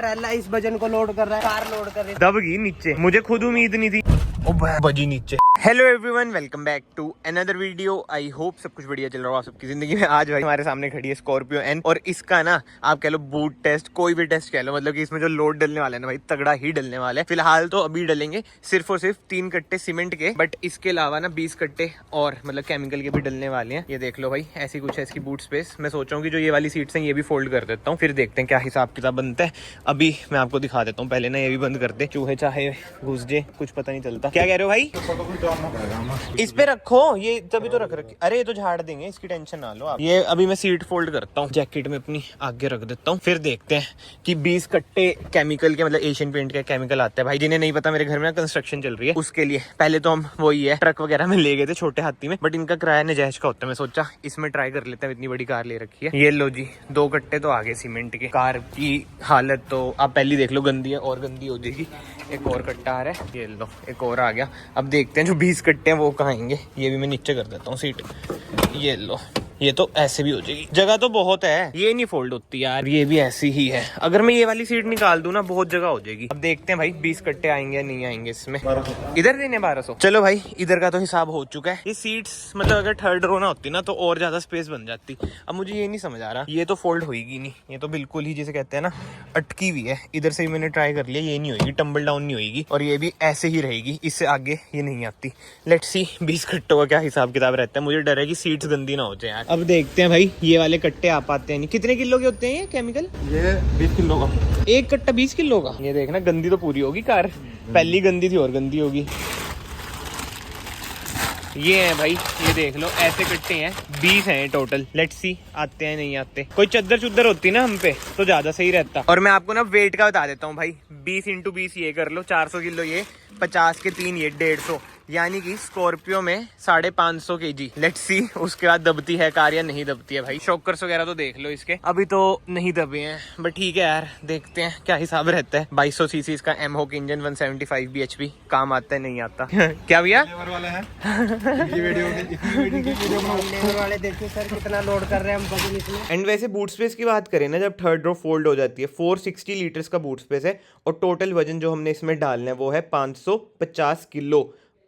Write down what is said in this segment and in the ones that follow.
ट्रेला इस वजन को लोड कर रहा है, कार लोड कर रही है। दबगी नीचे, मुझे खुद उम्मीद नहीं थी। ओ बजी नीचे। Hello everyone, welcome back to another video. I hope सब कुछ बढ़िया चल रहा हो आप सबकी जिंदगी में। आज भाई हमारे सामने खड़ी है स्कॉर्पियो एन, और इसका ना आप कह लो बूट टेस्ट, कोई भी टेस्ट कह लो, मतलब कि इसमें जो लोड डलने वाला है ना भाई, तगड़ा ही डलने वाला है। फिलहाल तो अभी डलेंगे सिर्फ और सिर्फ 3 कट्टे सीमेंट के, बट इसके अलावा ना 20 कट्टे और मतलब केमिकल के भी डलने वाले हैं। ये देख लो भाई, ऐसी कुछ है इसकी बूट स्पेस। मैं सोच रहा हूँ कि जो ये वाली सीट्स हैं ये भी फोल्ड कर देता हूँ, फिर देखते हैं क्या हिसाब किताब बनता है। अभी मैं आपको दिखा देता हूँ, पहले ना ये भी बंद कर दे, चूहे चाहे घुस जाए, कुछ पता नहीं चलता। क्या कह रहे हो भाई? इस पे रखो, ये तभी तो रख रखी। अरे ये तो झाड़ देंगे, इसकी टेंशन ना लो आप। ये अभी मैं सीट फोल्ड करता हूँ, जैकेट में अपनी आगे रख देता हूँ, फिर देखते हैं कि 20 कट्टे केमिकल के, मतलब एशियन पेंट के केमिकल आते हैं भाई। जिन्हें नहीं पता, मेरे घर में कंस्ट्रक्शन चल रही है, उसके लिए पहले तो हम वही है ट्रक वगैरह में ले गए थे छोटे हाथी में, बट इनका किराया नजायज का होता है। मैं सोचा इसमें ट्राई कर लेते हैं, इतनी बड़ी कार ले रखी है। ये लो जी, 2 कट्टे तो आ गए सीमेंट के। कार की हालत तो आप पहले देख लो, गंदी है और गंदी हो जाएगी। एक और कट्टा आ रहा है, ये लो एक और आ गया। अब देखते हैं जो 20 कट्टे हैं वो कहाँ आएंगे। ये भी मैं नीचे कर देता हूँ सीट, ये लो। ये तो ऐसे भी हो जाएगी, जगह तो बहुत है, ये नहीं फोल्ड होती यार। ये भी ऐसी ही है, अगर मैं ये वाली सीट निकाल दूं ना बहुत जगह हो जाएगी। अब देखते हैं भाई 20 कट्टे आएंगे या नहीं आएंगे इसमें। इधर देने 1200। चलो भाई, इधर का तो हिसाब हो चुका है। ये सीट्स मतलब अगर थर्ड रो ना होती ना तो और ज्यादा स्पेस बन जाती। अब मुझे ये नहीं समझ आ रहा, ये तो फोल्ड होगी नहीं, ये तो बिल्कुल ही जिसे कहते हैं ना अटकी हुई है। इधर से भी मैंने ट्राई कर लिया, ये नहीं होगी, टम्बल डाउन नहीं होगी, और ये भी ऐसे ही रहेगी, इससे आगे ये नहीं आती। लेट्स सी 20 कट्टों का क्या हिसाब किताब रहता है। मुझे डर है कि सीट्स गंदी ना हो जाए यार। अब देखते हैं भाई ये वाले कट्टे आ पाते हैं नहीं। कितने किलो के होते हैं ये केमिकल? ये 20 किलो का एक कट्टा, 20 किलो का। ये देखना, गंदी तो पूरी होगी कार, पहली गंदी थी और गंदी होगी। ये है भाई, ये देख लो, ऐसे कट्टे हैं, 20 हैं टोटल। लेट्स सी आते हैं नहीं आते। कोई चद्दर चुद्दर होती ना हम पे तो ज्यादा सही रहता। और मैं आपको ना वेट का बता देता हूँ भाई, 20 × 20 ये कर लो, 400 किलो ये, 50 के 3 ये 150, यानी कि स्कॉर्पियो में 550 kg। लेट्स सी उसके बाद दबती है कार या नहीं दबती है भाई। शॉकर्स वगैरह तो देख लो इसके, अभी तो नहीं दबे हैं, बट ठीक है यार, देखते हैं क्या हिसाब रहता है। 2200 सीसी इसका एमहॉक इंजन, 175 bhp, काम आता है नहीं आता। क्या भैया वाले देखिए सर कितना लोड कर रहे हैं हम वजन इसमें। एंड वैसे बूट स्पेस की बात करें ना, जब थर्ड रो फोल्ड हो जाती है, 460 लीटर्स का बूट स्पेस है, और टोटल वजन जो हमने इसमें डालना है वो है 550 किलो।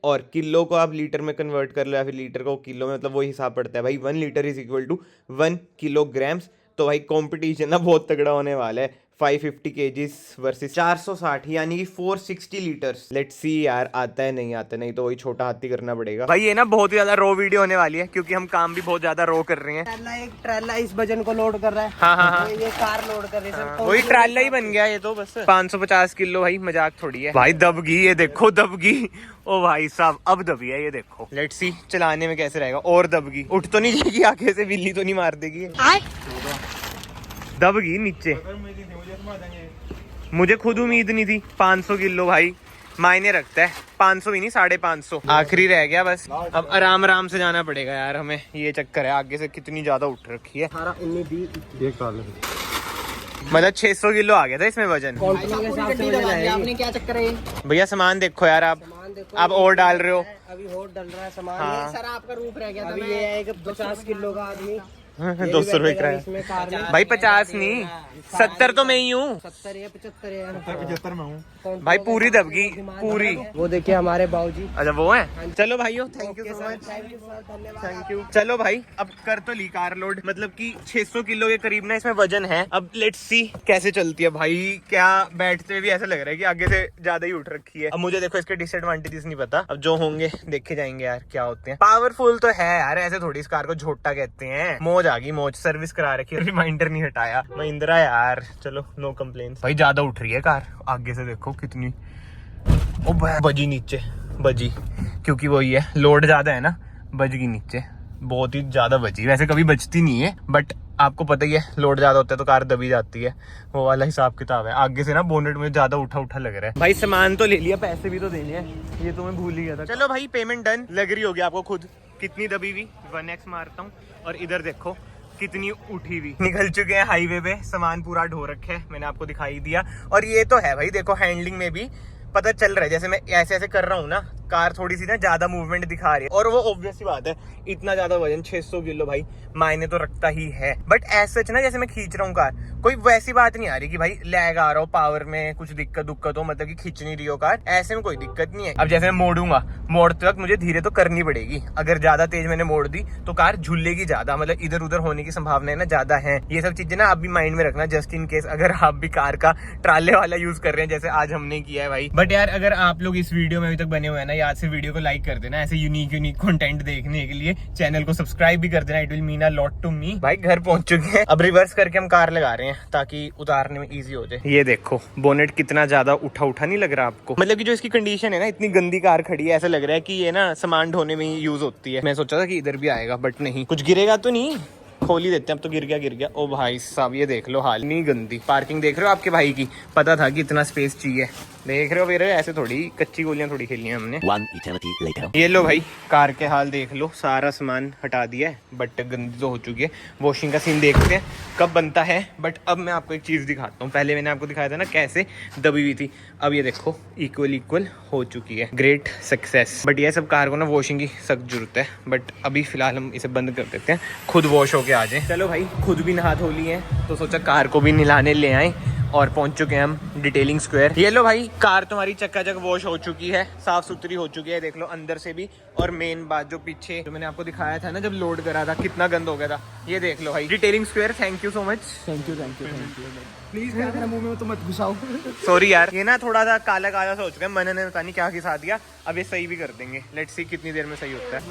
और किलो को आप लीटर में कन्वर्ट कर लो या फिर लीटर को किलो में, मतलब वो हिसाब पड़ता है भाई। 1 litre is equal to 1 kilograms. तो भाई कंपटीशन ना बहुत तगड़ा होने वाला है। 550 kgs वर्सेस 460, यानी कि 460 लीटर्स। लेट्स सी यार आता है नहीं आता, नहीं तो वही छोटा हाथी करना पड़ेगा भाई। ये ना बहुत ही ज्यादा रो वीडियो होने वाली है, क्योंकि हम काम भी बहुत ज्यादा रो कर रहे हैं। एक ट्रेला इस वजन को लोड कर रहा है। हाँ। ये कार लोड कर रही है सर। वही ट्रेला ही बन गया ये तो, बस 550 किलो भाई, मजाक थोड़ी है भाई। दबगी, ये देखो दबगी। ओ भाई साहब, अब दबी है ये देखो। लेट्स सी चलाने में कैसे रहेगा। और दबगी, उठ तो नहीं जाएगी आगे से, बिल्ली तो नहीं मार देगी। दबगी नीचे, मुझे खुद उम्मीद नहीं थी। 500 किलो भाई मायने रखता है, 500 भी नहीं 550। आखिरी रह गया बस, अब आराम आराम से जाना पड़ेगा यार हमें। ये चक्कर है, आगे से कितनी ज्यादा उठ रखी है। 19 20 मतलब 600 किलो आ गया था इसमें वजन। आपने क्या चक्कर है? भैया सामान देखो यार, आप और डाल रहे हो। अभी और डल रहा है सामान। हाँ। सर आपका रूप रह गया था। अभी ये है 50 किलो का आदमी 200 रुपए किराया भाई। 50 नहीं 70 तो मैं ही हूँ। 70 है 75 में हूँ भाई, पूरी दबगी पूरी। वो देखिए हमारे बाबूजी। अच्छा वो है। चलो भाइयों, thank you so much, thank you. चलो भाई, अब कर तो ली कार लोड, मतलब कि 600 किलो के करीब ना इसमें वजन है। अब लेट्स सी कैसे चलती है भाई। क्या बैठते हुए भी ऐसा लग रहा है कि आगे से ज्यादा ही उठ रखी है। अब मुझे देखो इसके डिसएडवांटेजेस नहीं पता, अब जो होंगे देखे जाएंगे यार क्या होते हैं। पावरफुल तो है यार, ऐसे थोड़ी इस कार को झोटा कहते हैं। मौज आ गई मौज, सर्विस करा रखी, रिमाइंडर नहीं हटाया महिंद्रा यार। चलो नो कंप्लेन। भाई ज्यादा उठ रही है कार, आगे से देखो कितनी। ओ बजी नीचे, बजी, क्योंकि वही है लोड ज्यादा है ना, बज गई नीचे, बहुत ही ज्यादा बजी। वैसे कभी बचती नहीं है, बट आपको पता ही है लोड ज्यादा होता है तो कार दबी जाती है, वो वाला हिसाब किताब है। आगे से ना बोनेट में ज्यादा उठा उठा लग रहा है। भाई सामान तो ले लिया, पैसे भी तो देने हैं, ये तो मैं भूल ही गया था। चलो भाई पेमेंट डन। लग रही होगी आपको खुद कितनी दबी हुई। 1x मारता हूँ, और इधर देखो कितनी उठी हुई। निकल चुके हैं हाईवे पे, सामान पूरा ढो रखे है, मैंने आपको दिखाई दिया। और ये तो है भाई, देखो हैंडलिंग में भी पता चल रहा है, जैसे मैं ऐसे ऐसे कर रहा हूँ ना, कार थोड़ी सी ना ज्यादा मूवमेंट दिखा रही है, और वो ऑब्वियस सी बात है, इतना ज्यादा वजन 600 किलो भाई मायने तो रखता ही है। बट ऐसा सच ना, जैसे मैं खींच रहा हूँ कार, कोई वैसी बात नहीं आ रही कि भाई लैग आ रहा हो, पावर में कुछ दिक्कत हो, मतलब कि खींच नहीं रही हो कार, ऐसे में कोई दिक्कत नहीं है। अब जैसे मैं मोड़ूंगा, मोड़ते वक्त मुझे धीरे तो करनी पड़ेगी, अगर ज्यादा तेज मैंने मोड़ दी तो कार झूलेगी ज्यादा, मतलब इधर उधर होने की संभावना ना ज्यादा है। ये सब चीजें ना आप भी माइंड में रखना, जस्ट इन केस अगर आप भी कार का ट्राले वाला यूज कर रहे हैं जैसे आज हमने किया है भाई। बट यार अगर आप लोग इस वीडियो में अभी तक बने हुए हैं ना, याद से वीडियो को लाइक कर देना, ऐसे यूनिक कंटेंट देखने के लिए चैनल को सब्सक्राइब भी कर देना, it will mean a lot to me. भाई घर पहुंच चुके हैं, अब रिवर्स करके हम कार लगा रहे हैं ताकि उतारने में इजी हो जाए। ये देखो बोनेट कितना ज्यादा उठा नहीं लग रहा आपको, मतलब कि जो इसकी कंडीशन है ना, इतनी गंदी कार खड़ी है, ऐसा लग रहा है कि ये ना सामान ढोने में ही यूज होती है। मैं सोचा था कि इधर भी आएगा बट नहीं, कुछ गिरेगा तो नहीं, खोल ही देते हैं। अब तो गिर गया। ओ भाई साहब ये देख लो हाल, नहीं गंदी पार्किंग देख रहे हो आपके भाई की, पता था कि इतना स्पेस चाहिए, देख रहे हो मेरे, ऐसे थोड़ी कच्ची गोलियां थोड़ी खेली हैं हमने। 1 eternity later. ये लो भाई कार के हाल देख लो, सारा सामान हटा दिया है बट गंदी तो हो चुकी है। वॉशिंग का सीन देखते हैं कब बनता है। बट अब मैं आपको एक चीज़ दिखाता हूँ, पहले मैंने आपको दिखाया था ना कैसे दबी हुई थी, अब ये देखो इक्वल हो चुकी है, ग्रेट सक्सेस। बट ये सब कार को ना वॉशिंग की सख्त जरूरत है, बट अभी फिलहाल हम इसे बंद कर देते हैं, खुद वॉश होके आ जाए। चलो भाई खुद भी नहा धो लिए हैं तो सोचा कार को भी नहलाने ले आए, और पहुंच चुके हैं हम डिटेलिंग स्क्वायर। ये लो भाई कार तुम्हारी चकाचक वॉश हो चुकी है, साफ सुथरी हो चुकी है, देख लो अंदर से भी। और मेन बात जो पीछे जो मैंने आपको दिखाया था ना जब लोड करा था, कितना गंद हो गया था, ये देख लो भाई। Detailing square thank you so much. Thank you please मेरे मुंह में तो मत घुसाओ। सॉरी यार, ये ना थोड़ा सा काला सा हो चुका है, मैंने ने पता नहीं क्या घिसा दिया, अब ये सही भी कर देंगे, लेट्स सी कितनी देर में सही होता है।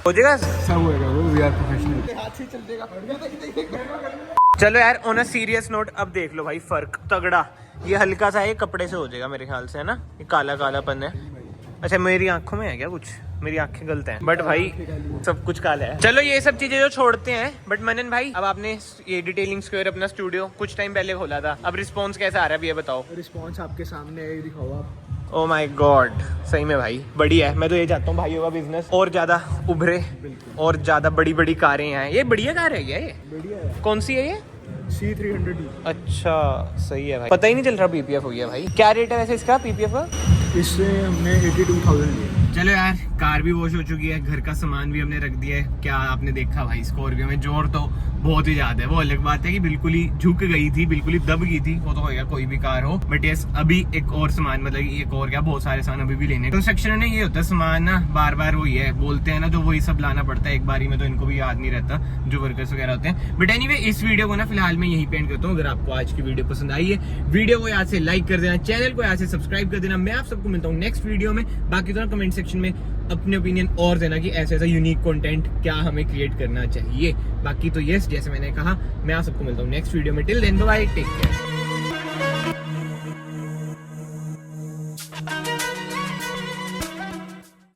हो जाएगा, सब होएगा, वो वी आर प्रोफेशनल, हाथ से चल देगा। चलो यार ऑन अ सीरियस नोट, अब देख लो भाई फर्क तगड़ा, ये हल्का सा है, कपड़े से हो जाएगा मेरे ख्याल से, है ना, ये कालापन है। अच्छा मेरी आंखों में है क्या कुछ, मेरी आंखें गलत हैं, बट भाई सब कुछ काला है। चलो ये सब चीजें जो छोड़ते हैं, बट मनन भाई अब आपने ये डिटेलिंग स्क्वायर अपना स्टूडियो कुछ टाइम पहले खोला था, अब रिस्पॉन्स कैसा आ रहा है ये बताओ। रिस्पॉन्स आपके सामने है, दिखाओ आप। ओ माय गॉड, सही में भाई बढ़िया है। मैं तो ये चाहता हूँ भाइयों का बिजनेस और ज्यादा उभरे और ज्यादा बड़ी कारें आए। ये बढ़िया कार है क्या, ये बढ़िया है। कौन सी है ये? C300D। अच्छा सही है भाई, पता ही नहीं चल रहा पीपीएफ हो गया भाई। क्या रेट है वैसे इसका पीपीएफ का? इससे हमने 82,000 लिए। चलो यार कार भी वॉश हो चुकी है, घर का सामान भी हमने रख दिया है। क्या आपने देखा भाई स्कॉर्पियो में जोर तो बहुत ही ज्यादा है, वो अलग बात है कि बिल्कुल ही झुक गई थी, बिल्कुल ही दब गई थी, वो तो होगा कोई भी कार हो। बट यस अभी एक और सामान, मतलब एक और क्या बहुत सारे सामान अभी भी लेने। कंस्ट्रक्शन में ये होता है सामान ना बार बार वही है बोलते हैं ना, तो वही सब लाना पड़ता है एक बारी में, तो इनको भी याद नहीं रहता जो वर्कर्स वगैरह होते हैं। बट एनीवे इस वीडियो को ना फिलहाल मैं यही पेंट करता हूँ। अगर आपको आज की वीडियो पसंद आई है, वीडियो को यहाँ से लाइक कर देना, चैनल को यहाँ से सब्सक्राइब कर देना। मैं आप सबको मिलता हूँ नेक्स्ट वीडियो में। बाकी तो कमेंट सेक्शन में अपने ओपिनियन और देना कि ऐसा यूनिक कंटेंट क्या हमें क्रिएट करना चाहिए। बाकी तो यस जैसे मैंने कहा, मैं आप सबको मिलता हूँ नेक्स्ट वीडियो में। Till then bye, take care.